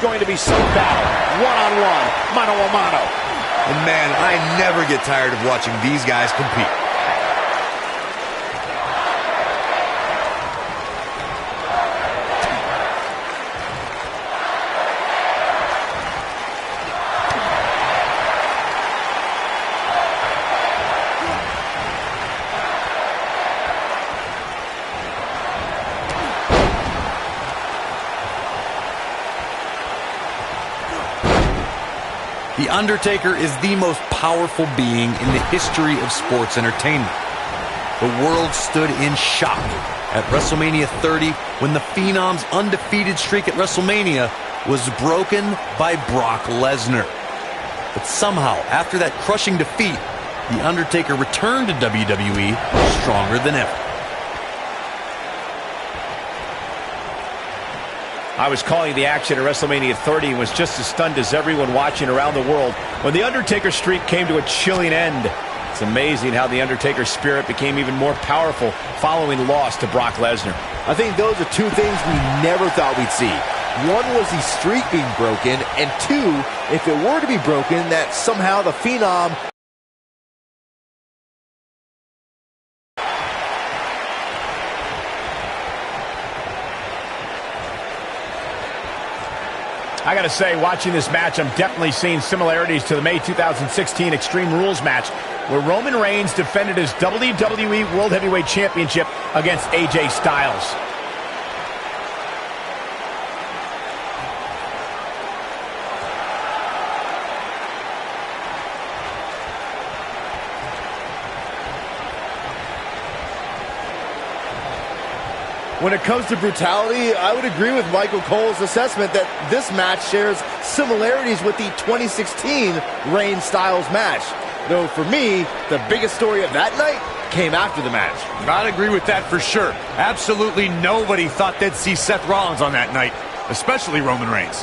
going to be some battle. One-on-one, mano-a-mano. And man, I never get tired of watching these guys compete. The Undertaker is the most powerful being in the history of sports entertainment. The world stood in shock at WrestleMania 30 when the Phenom's undefeated streak at WrestleMania was broken by Brock Lesnar. But somehow, after that crushing defeat, The Undertaker returned to WWE stronger than ever. I was calling the action at WrestleMania 30 and was just as stunned as everyone watching around the world when the Undertaker streak came to a chilling end. It's amazing how the Undertaker's spirit became even more powerful following the loss to Brock Lesnar. I think those are two things we never thought we'd see. One was the streak being broken, and two, if it were to be broken, that somehow the Phenom I gotta say, watching this match, I'm definitely seeing similarities to the May 2016 Extreme Rules match, where Roman Reigns defended his WWE World Heavyweight Championship against AJ Styles. When it comes to brutality, I would agree with Michael Cole's assessment that this match shares similarities with the 2016 Reigns-Styles match. Though for me, the biggest story of that night came after the match. I'd agree with that for sure. Absolutely nobody thought they'd see Seth Rollins on that night, especially Roman Reigns.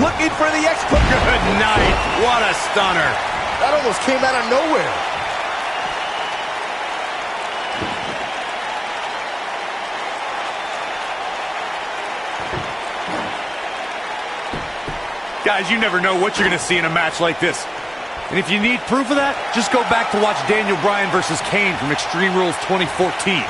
Looking for the X-Hook. Good night. What a stunner. That almost came out of nowhere. Guys, you never know what you're going to see in a match like this. And if you need proof of that, just go back to watch Daniel Bryan versus Kane from Extreme Rules 2014.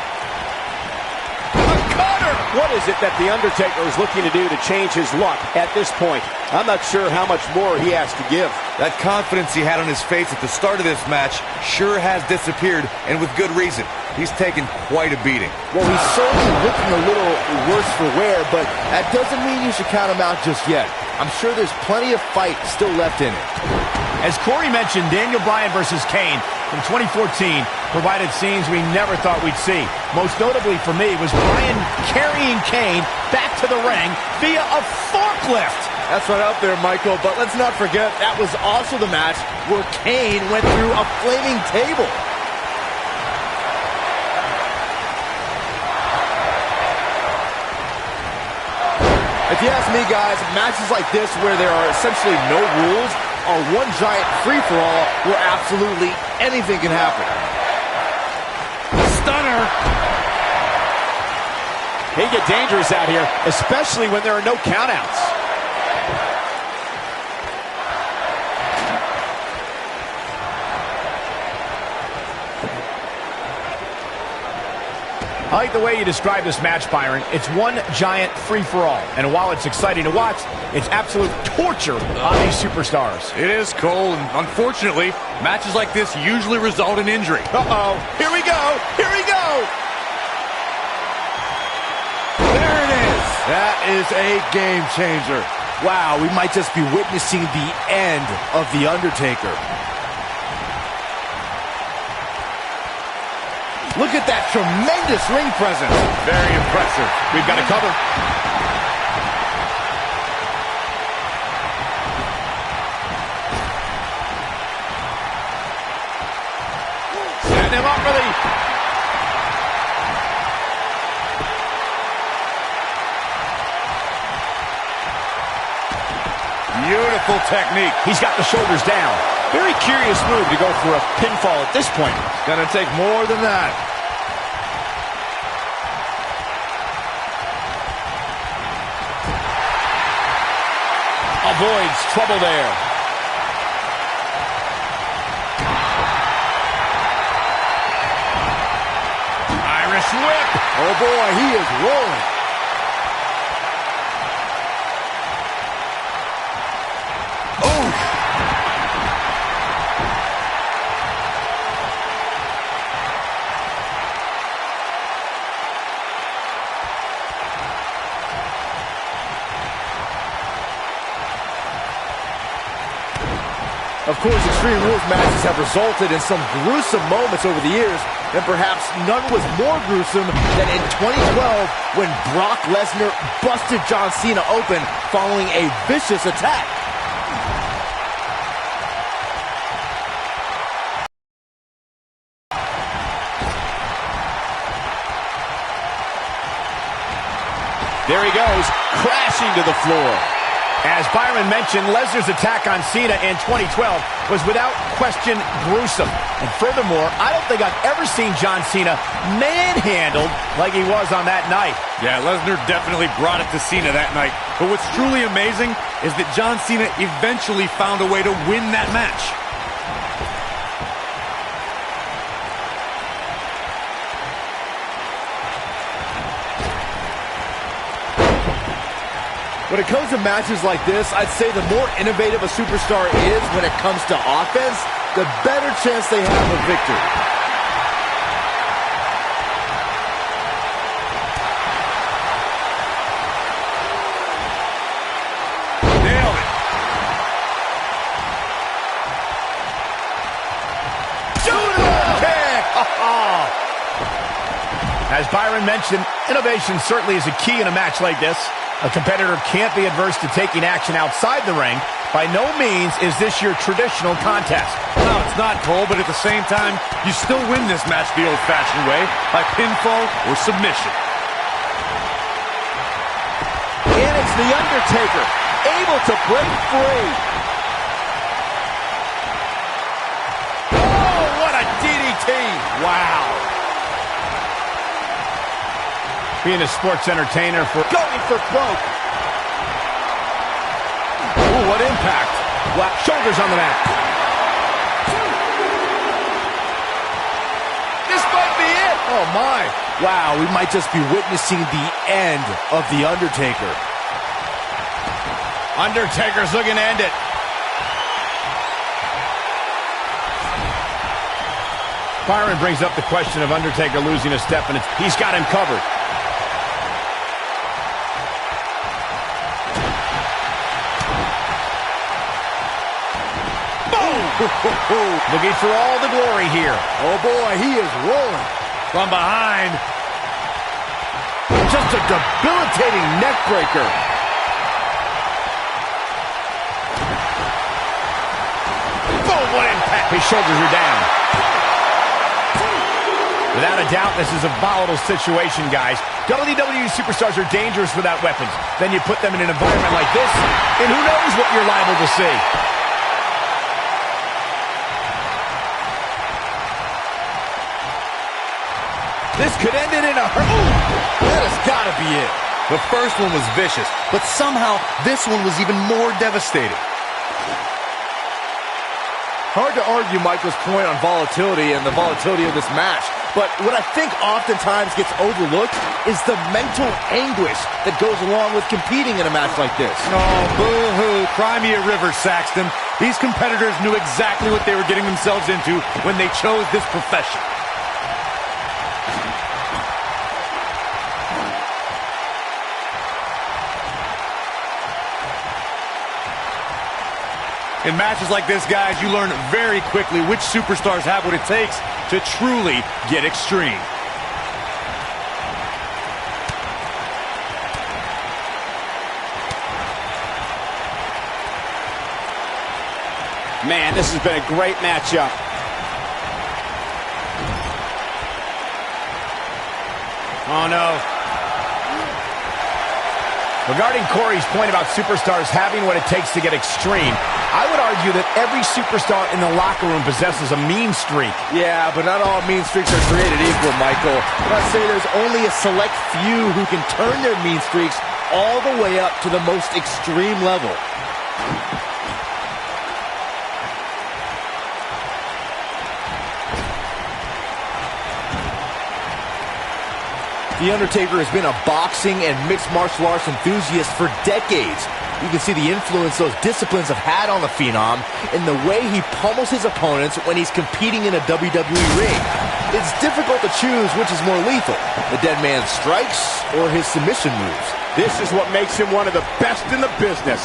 What is it that The Undertaker is looking to do to change his luck at this point? I'm not sure how much more he has to give. That confidence he had on his face at the start of this match sure has disappeared, and with good reason. He's taken quite a beating. Well, he's certainly looking a little worse for wear, but that doesn't mean you should count him out just yet. I'm sure there's plenty of fight still left in it. As Corey mentioned, Daniel Bryan versus Kane from 2014 provided scenes we never thought we'd see. Most notably for me was Bryan carrying Kane back to the ring via a forklift. That's right up there, Michael, but let's not forget that was also the match where Kane went through a flaming table. If you ask me, guys, matches like this where there are essentially no rules are one giant free-for-all where absolutely anything can happen. Stunner! They get dangerous out here, especially when there are no countouts. I like the way you describe this match, Byron. It's one giant free-for-all. And while it's exciting to watch, it's absolute torture on these superstars. It is, Cole, and unfortunately, matches like this usually result in injury. Uh-oh. Here we go. Here we go. There it is. That is a game changer. Wow, we might just be witnessing the end of The Undertaker. Look at that tremendous ring presence. Very impressive. We've got a cover. Setting him up for the... Beautiful technique. He's got the shoulders down. Very curious move to go for a pinfall at this point. Gonna take more than that. avoids trouble there. Irish whip. Oh boy, he is rolling. Of course, Extreme Rules matches have resulted in some gruesome moments over the years, and perhaps none was more gruesome than in 2012 when Brock Lesnar busted John Cena open following a vicious attack. There he goes, crashing to the floor. As Byron mentioned, Lesnar's attack on Cena in 2012 was without question gruesome. And furthermore, I don't think I've ever seen John Cena manhandled like he was on that night. Yeah, Lesnar definitely brought it to Cena that night. But what's truly amazing is that John Cena eventually found a way to win that match. When it comes to matches like this, I'd say the more innovative a superstar is when it comes to offense, the better chance they have of victory. Nailed it. Judo kick! As Byron mentioned, innovation certainly is a key in a match like this. A competitor can't be adverse to taking action outside the ring. By no means is this your traditional contest. No, it's not, Cole, but at the same time, you still win this match the old-fashioned way, by pinfall or submission. And it's The Undertaker, able to break free. Oh, what a DDT! Wow. Being a sports entertainer for Going for broke. ooh, what impact. Wow. Shoulders on the mat. This might be it. Oh my. Wow, we might just be witnessing the end of The Undertaker. Undertaker's looking to end it. Byron brings up the question of Undertaker losing a step, and he's got him covered. Looking for all the glory here. Oh boy, he is rolling. From behind. Just a debilitating neck breaker. Boom, what impact. His shoulders are down. Without a doubt, this is a volatile situation, guys. WWE superstars are dangerous without weapons. Then you put them in an environment like this, and who knows what you're liable to see. This could end it in a hurry. That has got to be it. The first one was vicious, but somehow this one was even more devastating. Hard to argue Michael's point on volatility and the volatility of this match, but what I think oftentimes gets overlooked is the mental anguish that goes along with competing in a match like this. Oh, boo-hoo. Cry me a river, Saxton. These competitors knew exactly what they were getting themselves into when they chose this profession. In matches like this, guys, you learn very quickly which superstars have what it takes to truly get extreme. Man, this has been a great matchup. Oh, no. Regarding Corey's point about superstars having what it takes to get extreme, I would argue that every superstar in the locker room possesses a mean streak. Yeah, but not all mean streaks are created equal, Michael. I'd say there's only a select few who can turn their mean streaks all the way up to the most extreme level. The Undertaker has been a boxing and mixed martial arts enthusiast for decades. You can see the influence those disciplines have had on the Phenom in the way he pummels his opponents when he's competing in a WWE ring. It's difficult to choose which is more lethal, the dead man's strikes or his submission moves. This is what makes him one of the best in the business.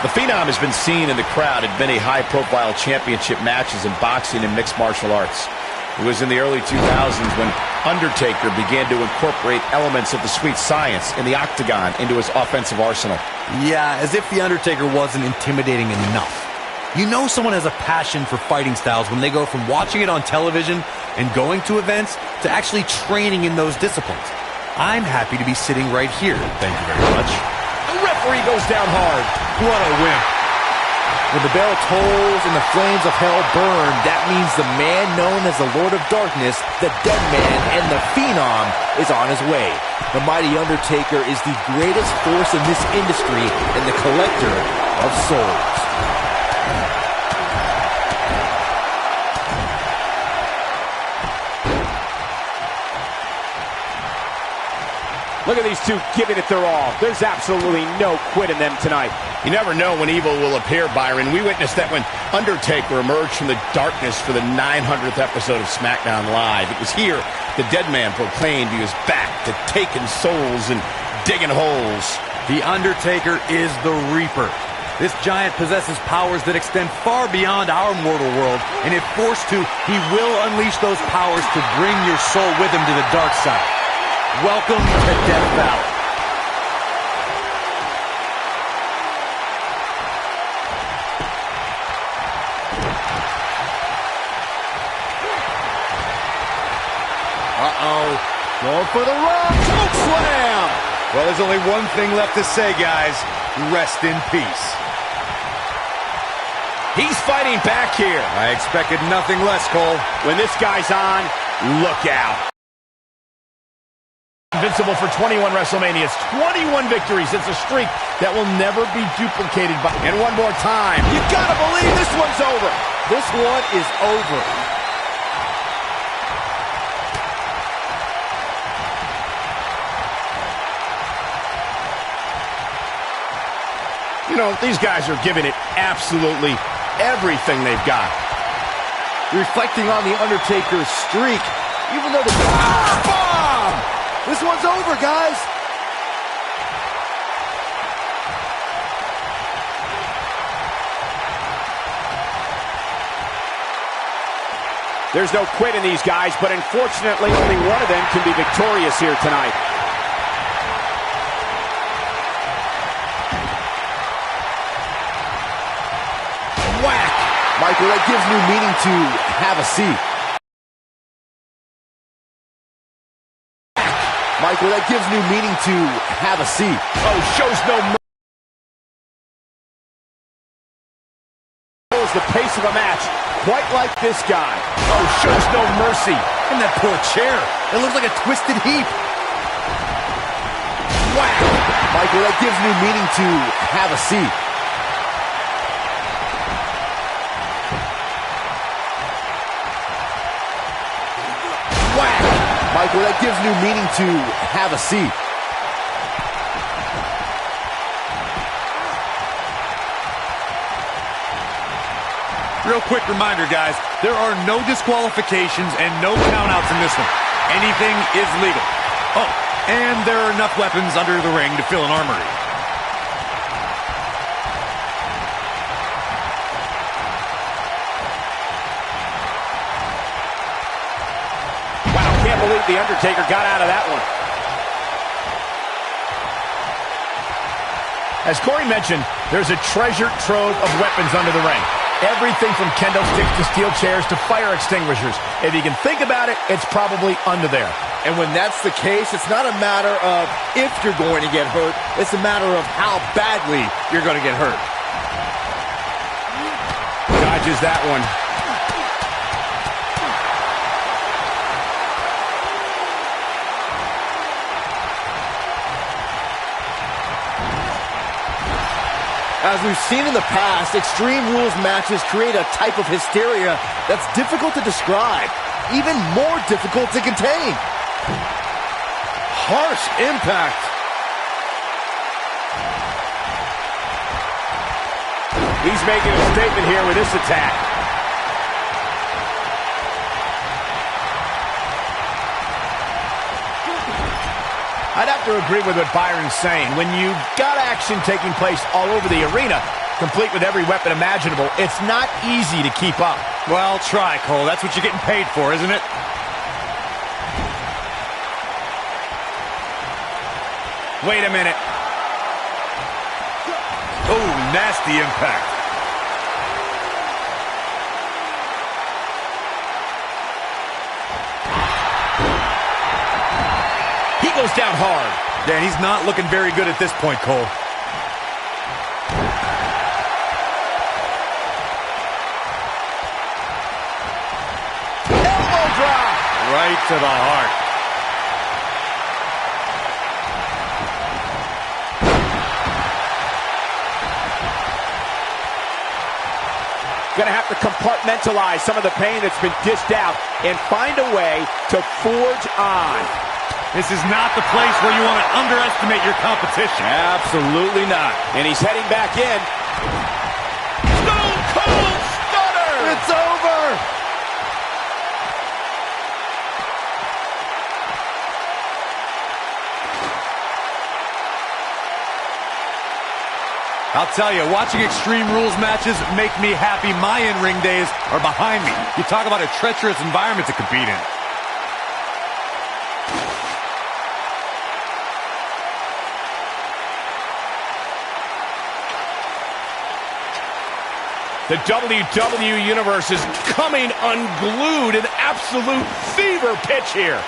The Phenom has been seen in the crowd at many high-profile championship matches in boxing and mixed martial arts. It was in the early 2000s when Undertaker began to incorporate elements of the sweet science in the octagon into his offensive arsenal. Yeah, as if The Undertaker wasn't intimidating enough. You know someone has a passion for fighting styles when they go from watching it on television and going to events to actually training in those disciplines. I'm happy to be sitting right here. Thank you very much. The referee goes down hard. What a win. When the bell tolls and the flames of hell burn, that means the man known as the Lord of Darkness, the Dead Man, and the Phenom is on his way. The mighty Undertaker is the greatest force in this industry and the collector of souls. Look at these two giving it their all. There's absolutely no quit in them tonight. You never know when evil will appear, Byron. We witnessed that when Undertaker emerged from the darkness for the 900th episode of SmackDown Live. It was here the Dead Man proclaimed he was back to taking souls and digging holes. The Undertaker is the Reaper. This giant possesses powers that extend far beyond our mortal world, and if forced to, he will unleash those powers to bring your soul with him to the dark side. Welcome to Death Valley. Going for the run. Choke slam. Well, there's only one thing left to say, guys. Rest in peace. He's fighting back here. I expected nothing less, Cole. When this guy's on, look out. Invincible for 21 WrestleManias, 21 victories. It's a streak that will never be duplicated. And one more time. You gotta believe this one's over. This one is over. You know, these guys are giving it absolutely everything they've got. Reflecting on the Undertaker's streak, even though the bomb! This one's over, guys. There's no quit in these guys, but unfortunately only one of them can be victorious here tonight. Whack! Michael, that gives new meaning to have a seat. Michael, that gives new meaning to have a seat. Oh, shows no mercy. The pace of a match, quite like this guy. Oh, shows no mercy. And that poor chair. It looks like a twisted heap. Whack! Michael, that gives new meaning to have a seat. Whack! Michael, that gives new meaning to have a seat. Real quick reminder, guys, there are no disqualifications and no countouts in this one. Anything is legal. Oh, and there are enough weapons under the ring to fill an armory. Wow, can't believe The Undertaker got out of that one. As Corey mentioned, there's a treasure trove of weapons under the ring. Everything from kendo sticks to steel chairs to fire extinguishers. If you can think about it, it's probably under there. And when that's the case, it's not a matter of if you're going to get hurt. It's a matter of how badly you're going to get hurt. Dodges that one. As we've seen in the past, Extreme Rules matches create a type of hysteria that's difficult to describe, even more difficult to contain. Harsh impact. He's making a statement here with this attack. I'd have to agree with what Byron's saying. When you've got action taking place all over the arena, complete with every weapon imaginable, it's not easy to keep up. Well, try, Cole. That's what you're getting paid for, isn't it? Wait a minute. Oh, nasty impact. He goes down hard. Yeah, he's not looking very good at this point, Cole. Elbow drop. Right to the heart. Gonna have to compartmentalize some of the pain that's been dished out and find a way to forge on. This is not the place where you want to underestimate your competition. Absolutely not. And he's heading back in. Stone Cold Stunner. It's over. I'll tell you, watching Extreme Rules matches make me happy my in-ring days are behind me. You talk about a treacherous environment to compete in. The WWE Universe is coming unglued, an absolute fever pitch here.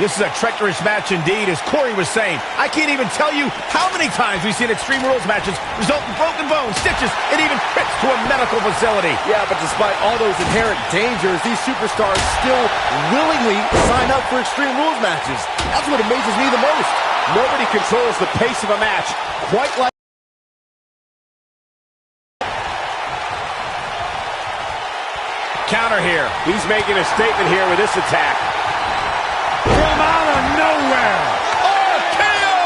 This is a treacherous match indeed, as Corey was saying. I can't even tell you how many times we've seen Extreme Rules matches result in broken bones, stitches, and even trips to a medical facility. Yeah, but despite all those inherent dangers, these superstars still willingly sign up for Extreme Rules matches. That's what amazes me the most. Nobody controls the pace of a match quite like counter here. he's making a statement here with this attack. From out of nowhere. RKO!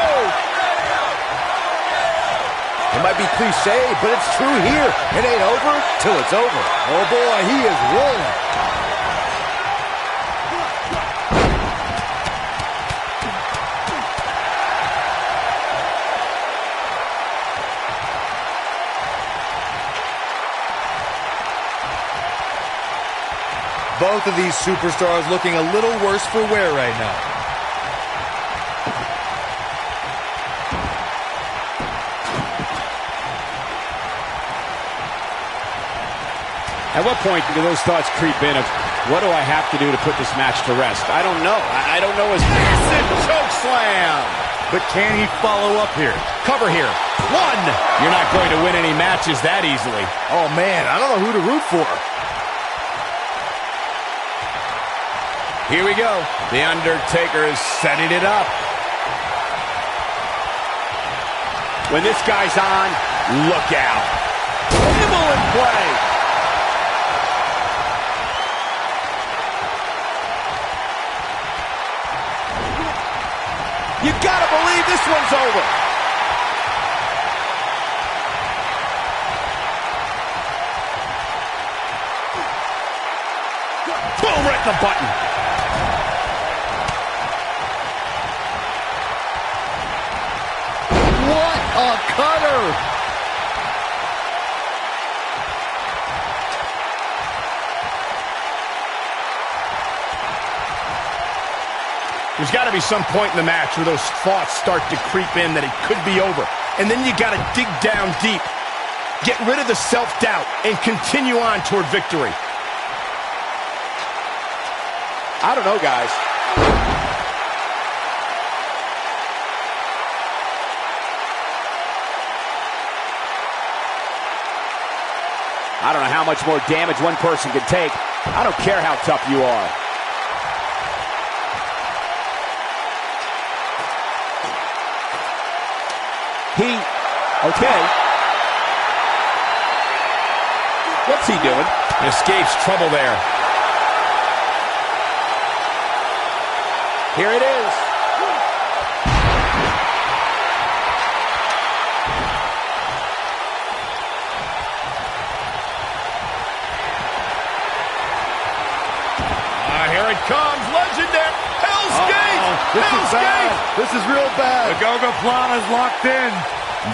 It might be cliche, but it's true here. It ain't over till it's over. Oh boy, he is rolling. Both of these superstars looking a little worse for wear right now. At what point do those thoughts creep in of, what do I have to do to put this match to rest? I don't know. I don't know his Massive choke slam. But can he follow up here? Cover here. One. You're not going to win any matches that easily. Oh man, I don't know who to root for. Here we go. The Undertaker is setting it up. When this guy's on, Look out. Table in play. You gotta believe this one's over. Boom, right in the button. What a cutter! There's got to be some point in the match where those thoughts start to creep in that it could be over. And then you got to dig down deep. Get rid of the self-doubt and continue on toward victory. I don't know, guys. I don't know how much more damage one person can take. I don't care how tough you are. He Okay. What's he doing? Escapes trouble there. Here it is. Here it comes. Legendary. Hell's Gate. This is bad. This is real bad. The Gogoplana's locked in.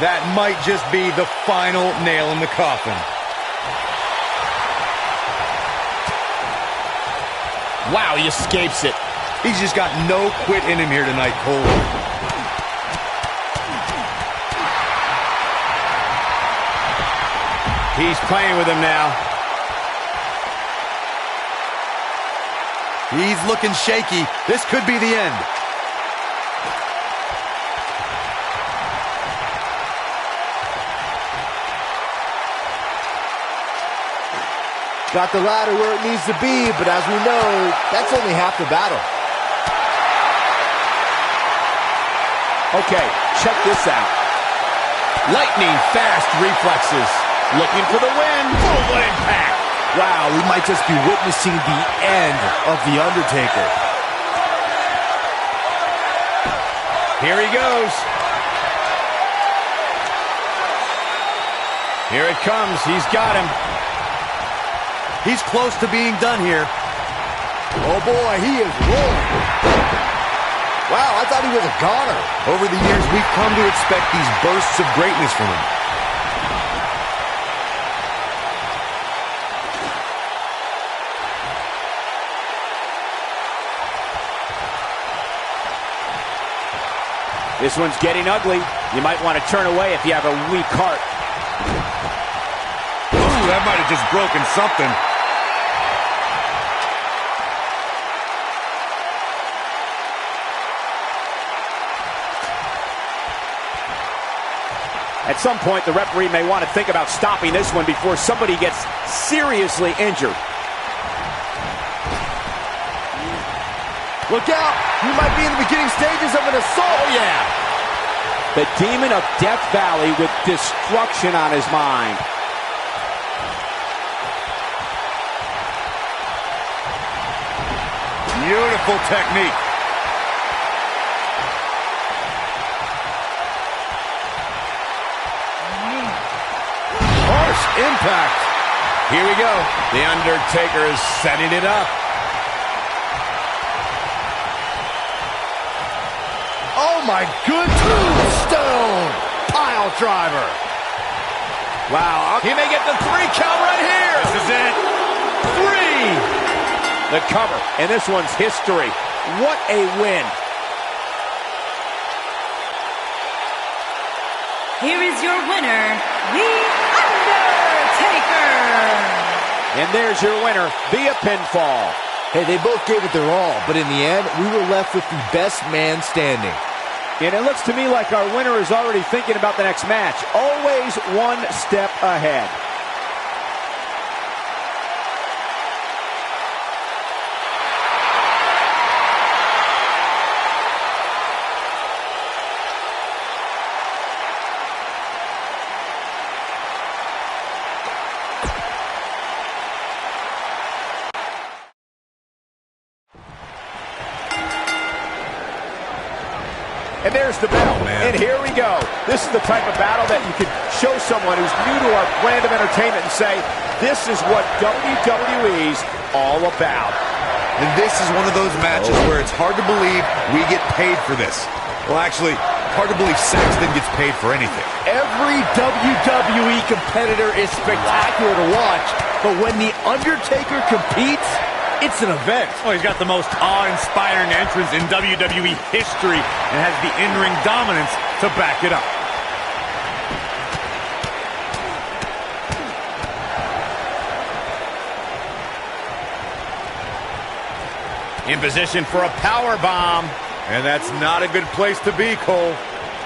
That might just be the final nail in the coffin. Wow, he escapes it. He's just got no quit in him here tonight, Cole. He's playing with him now. He's looking shaky. This could be the end. Got the ladder where it needs to be, but as we know, that's only half the battle. Okay, check this out. Lightning fast reflexes. Looking for the win. Full impact. Wow, we might just be witnessing the end of The Undertaker. Here he goes. Here it comes. He's got him. He's close to being done here. Oh boy, he is rolling. Wow, I thought he was a goner. Over the years, we've come to expect these bursts of greatness from him. This one's getting ugly. You might want to turn away if you have a weak heart. Ooh, that might have just broken something. At some point, the referee may want to think about stopping this one before somebody gets seriously injured. Look out! He might be in the beginning stages of an assault. Oh, yeah. The demon of Death Valley with destruction on his mind. Beautiful technique. Harsh impact. Here we go. The Undertaker is setting it up. Oh my good tombstone pile driver. Wow. He may get the 3 count right here. This is it. 3. The cover. And this one's history. What a win. Here is your winner, The Undertaker. And there's your winner via pinfall. Hey, they both gave it their all, but in the end, we were left with the best man standing. And it looks to me like our winner is already thinking about the next match. Always one step ahead. And there's the bell. And here we go. This is the type of battle that you can show someone who's new to our brand of entertainment and say, this is what WWE's all about. And this is one of those matches where it's hard to believe we get paid for this. Well, actually, hard to believe Saxton gets paid for anything. Every WWE competitor is spectacular to watch, but when The Undertaker competes, it's an event. Oh, he's got the most awe-inspiring entrance in WWE history and has the in-ring dominance to back it up. In position for a power bomb. And that's not a good place to be, Cole.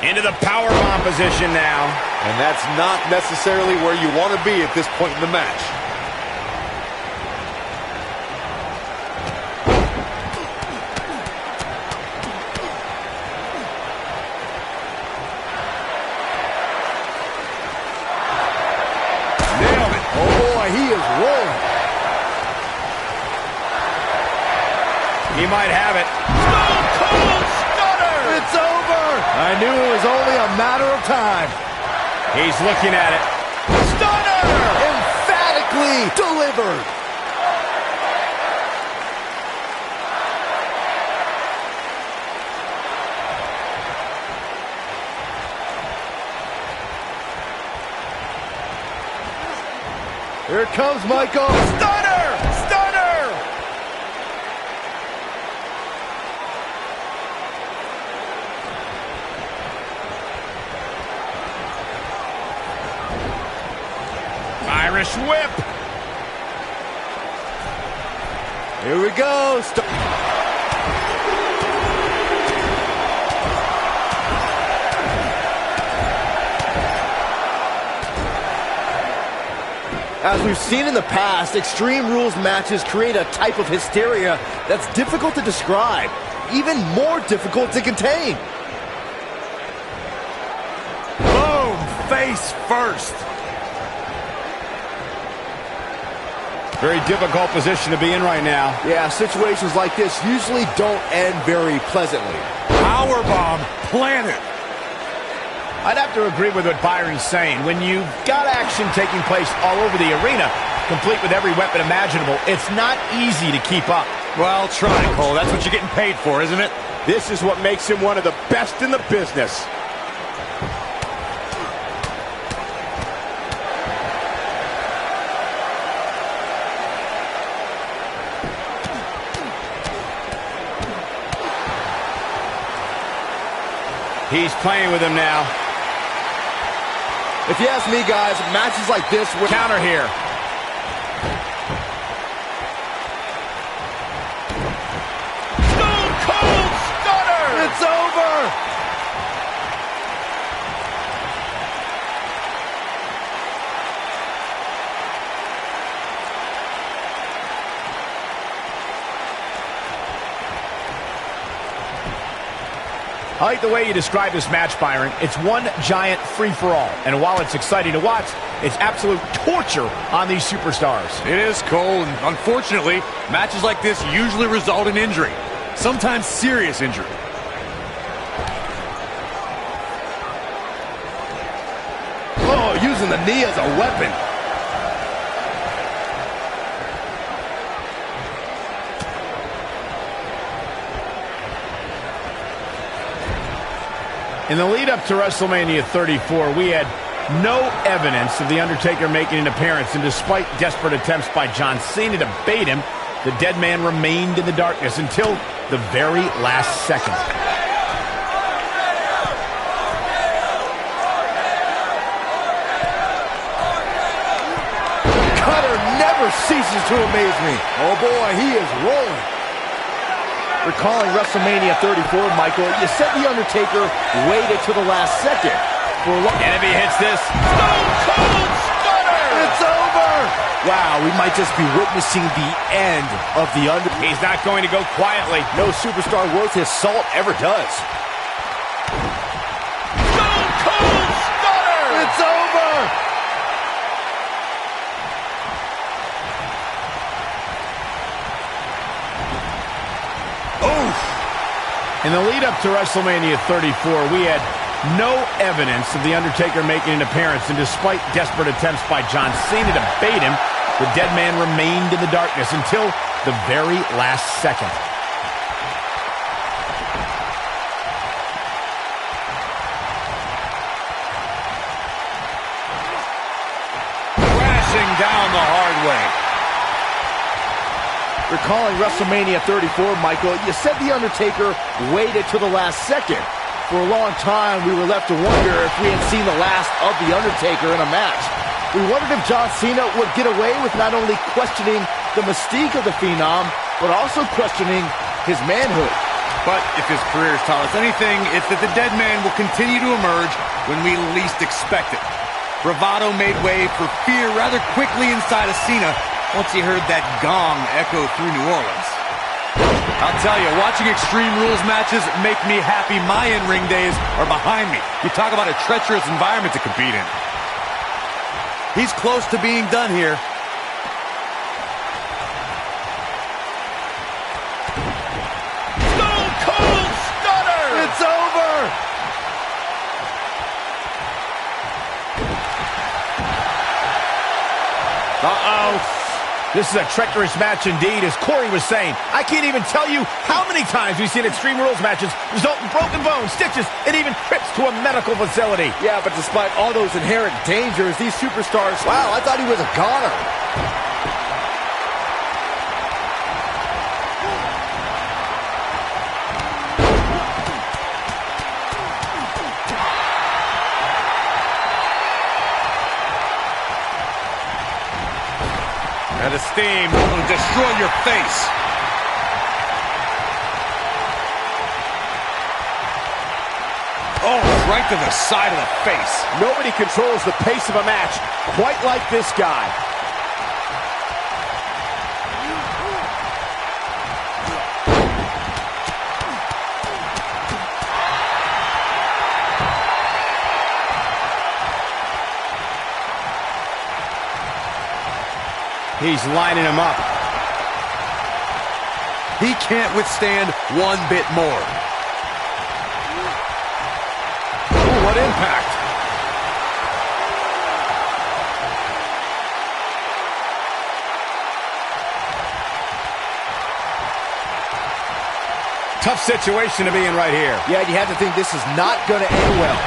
Into the power bomb position now. And that's not necessarily where you want to be at this point in the match. He might have it. Stone Cold Stunner! It's over! I knew it was only a matter of time. He's looking at it. Stunner! Emphatically delivered. Here it comes, Michael. Stunner! Stunner! Irish whip. Here we go. As we've seen in the past, Extreme Rules matches create a type of hysteria that's difficult to describe, even more difficult to contain. Boom! Face first. Very difficult position to be in right now. Yeah, situations like this usually don't end very pleasantly. Powerbomb planted. I'd have to agree with what Byron's saying. When you've got action taking place all over the arena, complete with every weapon imaginable, it's not easy to keep up. Well, try, Cole. That's what you're getting paid for, isn't it? This is what makes him one of the best in the business. He's playing with him now. If you ask me, guys, matches like this... Counter here. Stone Cold Stunner! It's over! I like the way you describe this match, Byron. It's one giant free-for-all. And while it's exciting to watch, it's absolute torture on these superstars. It is, Cole, and unfortunately, matches like this usually result in injury. Sometimes serious injury. Oh, using the knee as a weapon. In the lead-up to WrestleMania 34, we had no evidence of The Undertaker making an appearance, and despite desperate attempts by John Cena to bait him, the dead man remained in the darkness until the very last second. Cutter never ceases to amaze me. Oh boy, he is rolling. Recalling WrestleMania 34, Michael, you said The Undertaker waited to the last second. And if he hits this, Stone Cold Stunner! It's over! Wow, we might just be witnessing the end of The Undertaker. He's not going to go quietly. No superstar worth his salt ever does. Stone Cold Stunner! It's over! In the lead-up to WrestleMania 34, we had no evidence of The Undertaker making an appearance, and despite desperate attempts by John Cena to bait him, the dead man remained in the darkness until the very last second. Crashing down the hard way. Recalling WrestleMania 34, Michael, you said The Undertaker waited to the last second. For a long time, we were left to wonder if we had seen the last of The Undertaker in a match. We wondered if John Cena would get away with not only questioning the mystique of the Phenom, but also questioning his manhood. But if his career has taught us anything, it's that the dead man will continue to emerge when we least expect it. Bravado made way for fear rather quickly inside of Cena once he heard that gong echo through New Orleans. I'll tell you, watching Extreme Rules matches make me happy my in-ring days are behind me. You talk about a treacherous environment to compete in. He's close to being done here. Uh-oh. This is a treacherous match indeed, as Corey was saying. I can't even tell you how many times we've seen Extreme Rules matches result in broken bones, stitches, and even trips to a medical facility. Yeah, but despite all those inherent dangers, these superstars... Wow, I thought he was a goner. And the steam will destroy your face. Oh, right to the side of the face. Nobody controls the pace of a match quite like this guy. He's lining him up. He can't withstand one bit more. Ooh, what impact. Tough situation to be in right here. Yeah, you have to think this is not going to end well.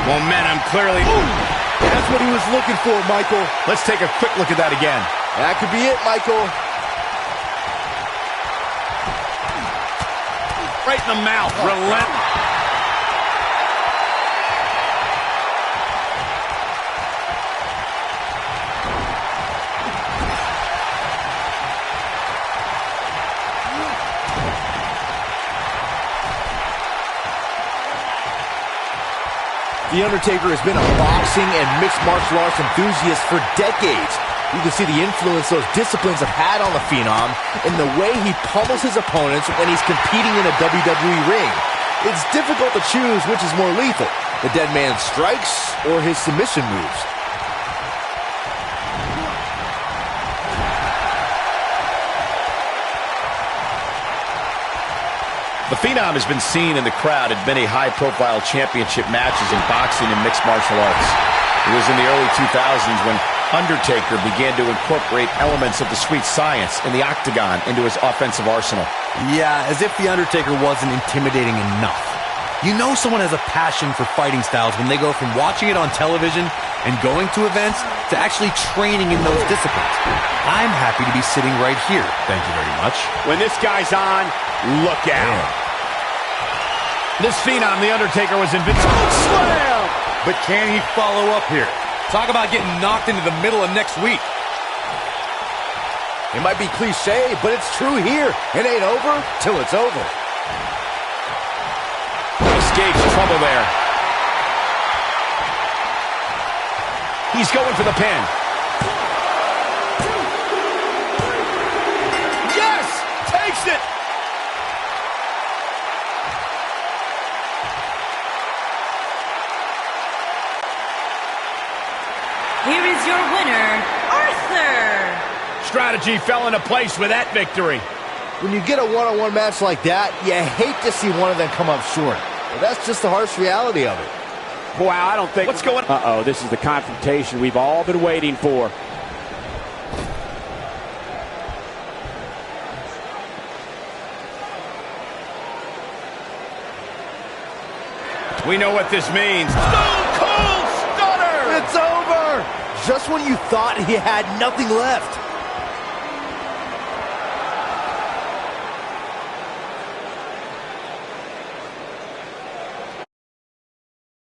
Momentum clearly. Ooh, that's what he was looking for, Michael. Let's take a quick look at that again. That could be it, Michael. Right in the mouth. Relentless. The Undertaker has been a boxing and mixed martial arts enthusiast for decades. You can see the influence those disciplines have had on the Phenom in the way he pummels his opponents when he's competing in a WWE ring. It's difficult to choose which is more lethal, the dead man's strikes or his submission moves. The Phenom has been seen in the crowd at many high-profile championship matches in boxing and mixed martial arts. It was in the early 2000s when Undertaker began to incorporate elements of the sweet science and the octagon into his offensive arsenal. Yeah, as if The Undertaker wasn't intimidating enough. You know someone has a passion for fighting styles when they go from watching it on television and going to events to actually training in those disciplines. I'm happy to be sitting right here. Thank you very much. When this guy's on, look out. This Phenom, The Undertaker, was invincible. Slam! But can he follow up here? Talk about getting knocked into the middle of next week. It might be cliche, but it's true here. It ain't over till it's over. Escapes trouble there. He's going for the pin. Yes! Takes it! Here is your winner, Arthur. Strategy fell into place with that victory. When you get a one-on-one match like that, you hate to see one of them come up short. But that's just the harsh reality of it. Boy, I don't think... What's going on? Uh-oh, this is the confrontation we've all been waiting for. We know what this means. Stone Cold Stunner! It's over! Just when you thought he had nothing left.